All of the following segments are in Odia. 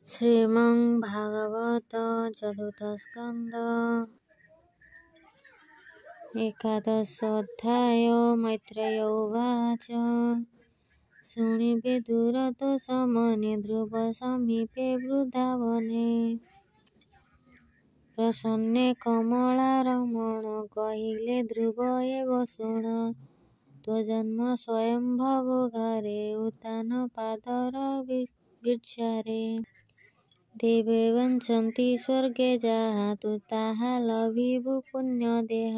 ଶ୍ରୀମଦ୍ଭାଗବତ ଚତୁର୍ଥ ସ୍କନ୍ଧ ଏକାଦଶ ଅଧ୍ୟାୟ। ମୈତ୍ରେୟ ଉବାଚ ଶୁଣିବେ ଦୂରଦୋଷ ମନେ ଧ୍ରୁବ ସମୀପେ ବୃନ୍ଦାବନେ ପ୍ରସନ୍ନେ କମଳାରମଣ କହିଲେ ଧ୍ରୁବ ଏବ ଶୁଣ ତୋ ଜନ୍ମ ସ୍ୱୟଂଭବ ଘରେ ଉତ୍ଥାନ ପାଦର ବୀର୍ଯ୍ୟରେ ଦେବେ ବଞ୍ଚନ୍ତି ସ୍ୱର୍ଗେ ଯାହା ତୁ ତାହା ଲଭିବୁ ପୁଣ୍ୟ ଦେହ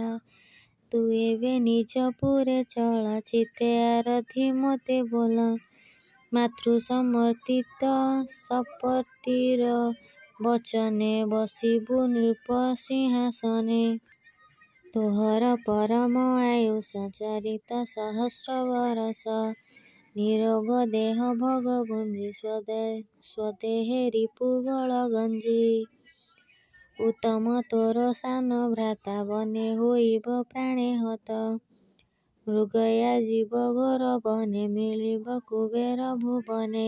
ତୁ ଏବେ ନିଜ ପୁରେ ଚଳ ଚିତ୍ତେ ଆରାଧି ମୋତେ ବୋଲ ମାତୃ ସମର୍ଥିତ ସପତ୍ନୀର ବଚନେ ବସିବୁ ନୃପ ସିଂହାସନେ ତୋହର ପରମ ଆୟୁଷ ଚରିତ ସହସ୍ର ବରଷ ନିରୋଗ ଦେହ ଭୋଗ ବୁନ୍ଧି ସ୍ୱଦେହେ ରିପୁ ବଳ ଗଞ୍ଜି ଉତ୍ତମ ତୋର ସାନ ଭ୍ରାତା ବନେ ହୋଇବ ପ୍ରାଣେ ହତ ମୃଗୟା ଜୀବ ଘୋର ବନେ ମିଳିବ କୁବେର ଭୁବନେ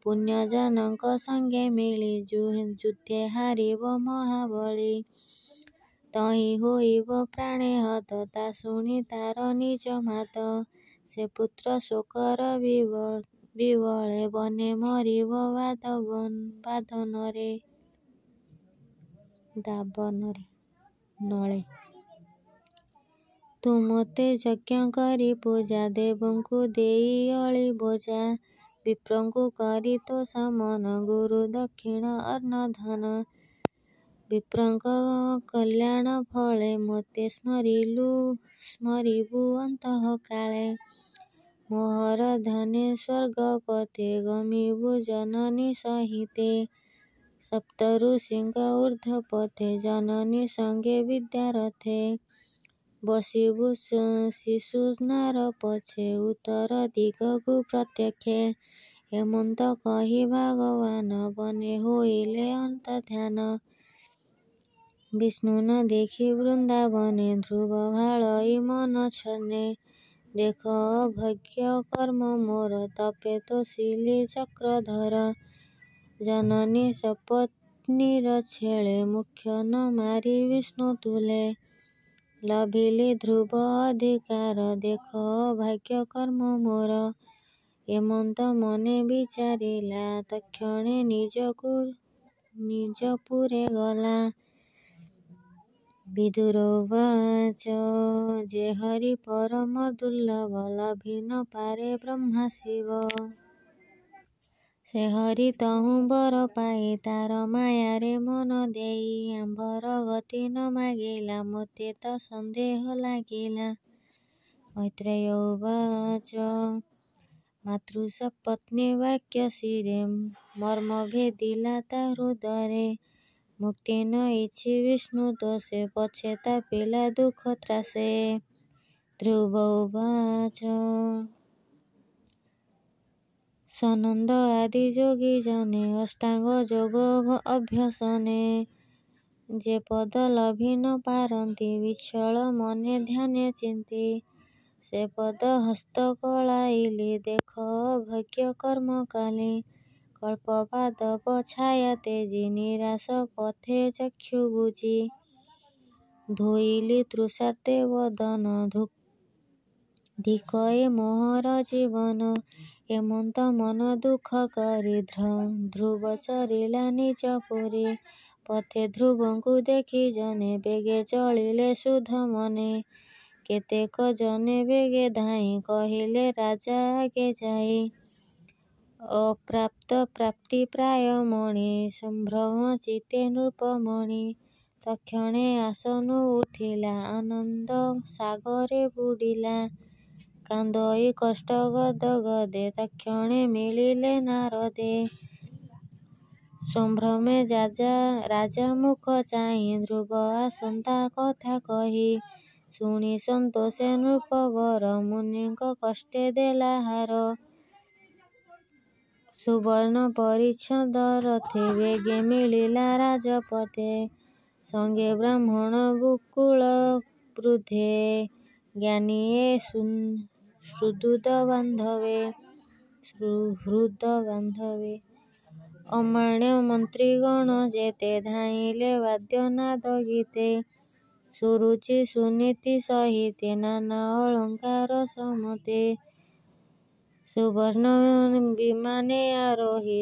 ପୁଣ୍ୟଜନଙ୍କ ସଙ୍ଗେ ମିଳି ଯୁଦ୍ଧେ ହାରିବ ମହାବଳୀ ତହିଁ ହୋଇବ ପ୍ରାଣେ ହତ ତା ଶୁଣି ତାର ନିଜ ମାତ ସେ ପୁତ୍ର ଶୋକର ବିବଳେ ବନେ ମରିବ ଦାବନରେ ନଳେ ତୁ ମୋତେ ଯଜ୍ଞ କରି ପୂଜା ଦେବଙ୍କୁ ଦେଇ ଅଳି ବୋଝା ବିପ୍ରଙ୍କୁ କରି ତୋ ସମନ ଗୁରୁ ଦକ୍ଷିଣ ଅନ୍ନ ଧନ ବିପ୍ରଙ୍କ କଲ୍ୟାଣ ଫଳେ ମୋତେ ସ୍ମରିବୁ ଅନ୍ତଃ କାଳେ ମୋହର ଧନେ ସ୍ୱର୍ଗ ପଥେ ଗମିବୁ ଜନନୀ ସହିତେ ସପ୍ତ ଋଷିଙ୍କ ଊର୍ଦ୍ଧ୍ୱ ପଥେ ଜନନୀ ସଙ୍ଗେ ବିଦ୍ୟାରଥେ ବସିବୁ ଶିଶୁ ନାର ପଛେ ଉତ୍ତର ଦିଗକୁ ପ୍ରତ୍ୟକ୍ଷେ ହେମନ୍ତ କହି ଭଗବାନ ବନେ ହୋଇଲେ ଅନ୍ତର୍ଧ୍ୟାନ ବିଷ୍ଣୁ ନ ଦେଖି ବୃନ୍ଦାବନେ ଧ୍ରୁବ ଭାଳଇ ମନ ଛନେ ଦେଖ ଅଭକ୍ଷ୍ୟ କର୍ମ ମୋର ତପେ ତୋଷିଲି ଚକ୍ରଧର ଜନନୀ ସପତ୍ନୀର ଛେଳେ ମୁଖ୍ୟ ନ ମାରି ବିଷ୍ଣୁ ତୁଲେ ଲଭିଲି ଧ୍ରୁବ ଅଧିକାର ଦେଖ ଅଭାଗ୍ୟ କର୍ମ ମୋର ହେମନ୍ତ ମନେ ବିଚାରିଲା ତକ୍ଷଣେ ନିଜ ପୁରେ ଗଲା ବିଦୁର ଉବାଚ ଯେ ହରି ପରମ ଦୁର୍ଲଭ ଲଭି ନ ପାରେ ବ୍ରହ୍ମା ଶିବ ସେ ହରି ତହୁଁ ବର ପାଇ ତାର ମାୟାରେ ମନ ଦେଇ ଆମ୍ଭର ଗତି ନ ମାଗିଲା ମୋତେ ତ ସନ୍ଦେହ ଲାଗିଲା ମୈତ୍ରେୟ ଉବାଚ ମାତୃ ସପତ୍ନୀ ବାକ୍ୟ ଶିରେ ମର୍ମ ଭେଦିଲା ତା ହୃଦୟରେ ମୁକ୍ତି ନ ଇଚ୍ଛି ବିଷ୍ଣୁ ଦୋଷେ ପଛେତାପିଲା ଦୁଃଖ ତ୍ରାସେ ଧ୍ରୁବ ଉବାଚ ସନନ୍ଦ ଆଦି ଯୋଗୀ ଜନେ ଅଷ୍ଟାଙ୍ଗ ଯୋଗ ଅଭ୍ୟସନେ ଯେ ପଦ ଲଭି ନ ପାରନ୍ତି ବିଚଳ ମନେ ଧ୍ୟାନେ ଚିନ୍ତି ସେ ପଦ ହସ୍ତ କଳାଇଲି ଦେଖ ଅଭକ୍ଷ୍ୟ କର୍ମ କଲି କଳ୍ପପାଦପ ଛାୟା ତେଜି ନିରାଶ ପଥେ ଚକ୍ଷୁ ବୁଜି ଧୋଇଲି ତୃଷାର୍ତ୍ତେ ବଦନ ଧିକ ଏ ମୋହର ଜୀବନ ହେମନ୍ତ ମନ ଦୁଃଖ କରି ଧ୍ରୁବ ଚରିଲା ନିଜ ପୁରୀ ପଥେ ଧ୍ରୁବଙ୍କୁ ଦେଖି ଜନେ ବେଗେ ଚଳିଲେ ଶୁଦ୍ଧ ମନେ କେତେକ ଜନେ ବେଗେ ଧାଇଁ କହିଲେ ରାଜା ଆଗେ ଯାଇ ଅପ୍ରାପ୍ତ ପ୍ରାପ୍ତି ପ୍ରାୟ ମଣି ସମ୍ଭ୍ରମ ଚିତ୍ତେ ନୃପମଣି ତକ୍ଷଣେ ଆସନୁ ଉଠିଲା ଆନନ୍ଦ ସାଗରେ ବୁଡ଼ିଲା କାନ୍ଦଇ କଷ୍ଟ ଗଦ ଗଦେ ତକ୍ଷଣେ ମିଳିଲେ ନାରଦେ ସମ୍ଭ୍ରମେ ରାଜା ମୁଖ ଚାହିଁ ଧ୍ରୁବ ଆସନ୍ତା କଥା କହି ଶୁଣି ସନ୍ତୋଷେ ନୃପବର ମୁନିଙ୍କ କଷ୍ଟେ ଦେଲା ହାର ସୁବର୍ଣ୍ଣ ପରିଚ୍ଛଦ ରଥେ ବେଗେ ମିଳିଲା ରାଜପଥେ ସଙ୍ଗେ ବ୍ରାହ୍ମଣ କୁଳ ବୃଦ୍ଧେ ଜ୍ଞାନୀ ଏ ହୃଦ ବାନ୍ଧବେ ଅମାଣ୍ୟ ମନ୍ତ୍ରୀଗଣ ଯେତେ ଧାଇଁଲେ ବାଦ୍ୟନାଦ ଗୀତେ। ସୁରୁଚି ସୁନୀତି ସହିତେ ନାନା ଅଳଙ୍କାର ସମତେ। ସୁବର୍ଣ୍ଣ ବିମାନେ ଆରୋହୀ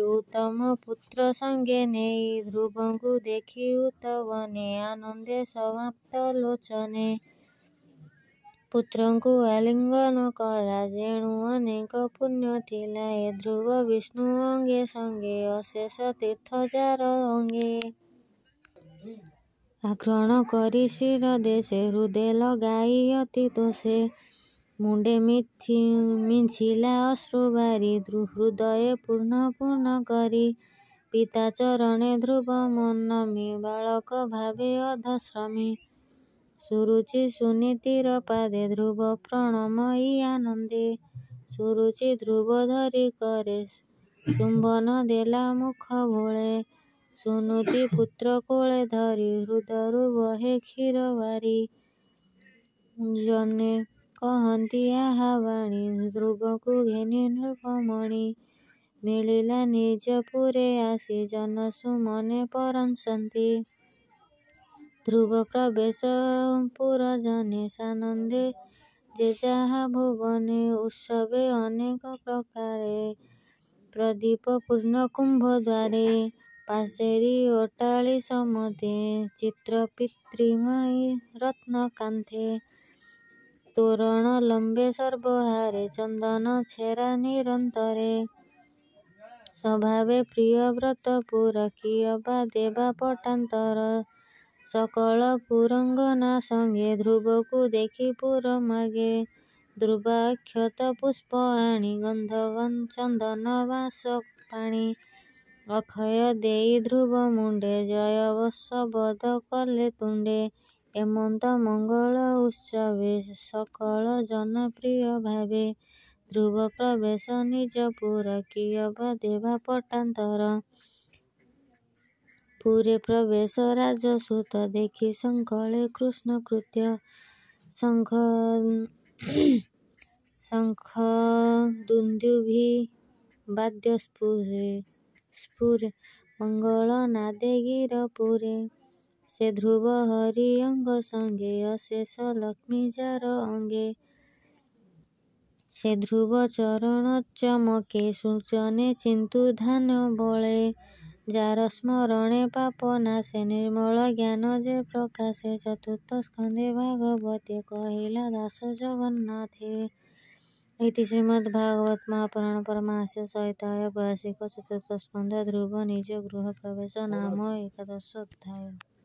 ଉତ୍ତମ ପୁତ୍ର ସଙ୍ଗେ ନେଇ। ଧ୍ରୁବଙ୍କୁ ଦେଖି ଉତବନେ ଆନନ୍ଦେ ସମାପ୍ତ ଲୋଚନେ। ପୁତ୍ରଙ୍କୁ ଆଲିଙ୍ଗନ କଲା ଯେଣୁ ଅନେକ ପୁଣ୍ୟ ଥିଲା। ଏ ଧ୍ରୁବ ବିଷ୍ଣୁ ଅଙ୍ଗେ ସଙ୍ଗେ ଅଶେଷ ତୀର୍ଥ ଯାର ଅଙ୍ଗେ। ଆଘ୍ରାଣ କରି ଶିର ଦେଶେ ହୃଦେ ଲଗାଇ ଅତି ତୋଷେ। ମୁଣ୍ଡେ ମିଞ୍ଚିଲା ଅଶ୍ରୁ ବାରି ହୃଦଏ ପୂର୍ଣ୍ଣ ପୂର୍ଣ୍ଣ କରି। ପିତା ଚରଣେ ଧ୍ରୁବ ନମି ବାଳକ ଭାବେ ଅଧଶ୍ରମୀ। ସୁରୁଚି ସୁନୀତିର ପାଦେ ଧ୍ରୁବ ପ୍ରଣମଇ ଆନନ୍ଦେ। ସୁରୁଚି ଧ୍ରୁବ ଧରି କରେ ଚୁମ୍ବନ ଦେଲା ମୁଖ ଭୋଳେ। ସୁନୀତି ପୁତ୍ର କୋଳେ ଧରି ହୃଦରୁ ବହେ କ୍ଷୀର ବାରି। ଜନେ କହନ୍ତି ଆହା ବାଣୀ ଧ୍ରୁବଙ୍କୁ ଘେନି ନୃପମଣି। ମିଳିଲା ନିଜ ପୁରେ ଆସି ଜନ ସୁମନେ ପରଂସନ୍ତି। ଧ୍ରୁବ ପ୍ରବେଶ ପୁର ଜନେ ସାନନ୍ଦେ ଯେ ଯାହା ଭୁବନେ। ଉତ୍ସବେ ଅନେକ ପ୍ରକାରେ ପ୍ରଦୀପ ପୂର୍ଣ୍ଣ କୁମ୍ଭ ଦ୍ୱାରେ। ପାଶେରି ଅଟ୍ଟାଳି ସମତେ ଚିତ୍ର ପିତ୍ରିମୟୀ ରତ୍ନ କାନ୍ଥେ। ତୋରଣ ଲମ୍ବେ ସର୍ବହାରେ ଚନ୍ଦନ ଛେରା ନିରନ୍ତରେ। ସ୍ୱଭାବେ ପ୍ରିୟ ବ୍ରତ ପୁର କିଏ ବା ଦେବା ପଟାନ୍ତର। ସକଳ ପୁରଙ୍ଗନା ସଙ୍ଗେ ଧ୍ରୁବକୁ ଦେଖି ପୁର ମାଗେ। ଧ୍ରୁବାକ୍ଷତ ପୁଷ୍ପ ଆଣି ଗନ୍ଧ ଚନ୍ଦନ ବାଁସ ପାଣି। ଅକ୍ଷୟ ଦେଇ ଧ୍ରୁବ ମୁଣ୍ଡେ ଜୟ ଶବଦ କଲେ ତୁଣ୍ଡେ। ଏମନ୍ତ ମଙ୍ଗଳ ଉତ୍ସବେ ସକଳ ଜନ ପ୍ରିୟ ଭାବେ। ଧ୍ରୁବ ପ୍ରବେଶ ନିଜ ପୁର କିଏ ବା ଦେବା ପଟାନ୍ତର। ପୁରେ ପ୍ରବେଶ ରାଜସୁତ ଦେଖି ସକଳେ କୃଷ୍ଣ କୃତ୍ୟ। ଶଙ୍ଖ ଦୁନ୍ଦୁଭି ବାଦ୍ୟ ସ୍ଫୁରେ ମଙ୍ଗଳ ନାଦେ ଗିର ପୁରେ। ସେ ଧ୍ରୁବ ହରି ଅଙ୍ଗ ସଙ୍ଗେ ଅଶେଷ ଲକ୍ଷ୍ମୀ ଯାର ଅଙ୍ଗେ। ସେ ଧ୍ରୁବ ଚରଣ ଚମକେ ସୂଚନେ ଚିନ୍ତୁ ଧାନ୍ୟ ବଳେ। ଯାର ସ୍ମରଣେ ପାପ ନାଶେ ନିର୍ମଳ ଜ୍ଞାନ ଯେ ପ୍ରକାଶେ। ଚତୁର୍ଥ ସ୍କନ୍ଧେ ଭାଗବତେ କହିଲା ଦାସ ଜଗନ୍ନାଥେ। ଇତି ଶ୍ରୀମଦ୍ଭାଗବତ ମହାପୁରାଣ ପରମହଂସ ସଂହିତା ଐତିହାସିକ ଚତୁର୍ଥ ସ୍କନ୍ଧ ଧ୍ରୁବ ନିଜ ଗୃହ ପ୍ରବେଶ ନାମ ଏକାଦଶ ଅଧ୍ୟାୟ।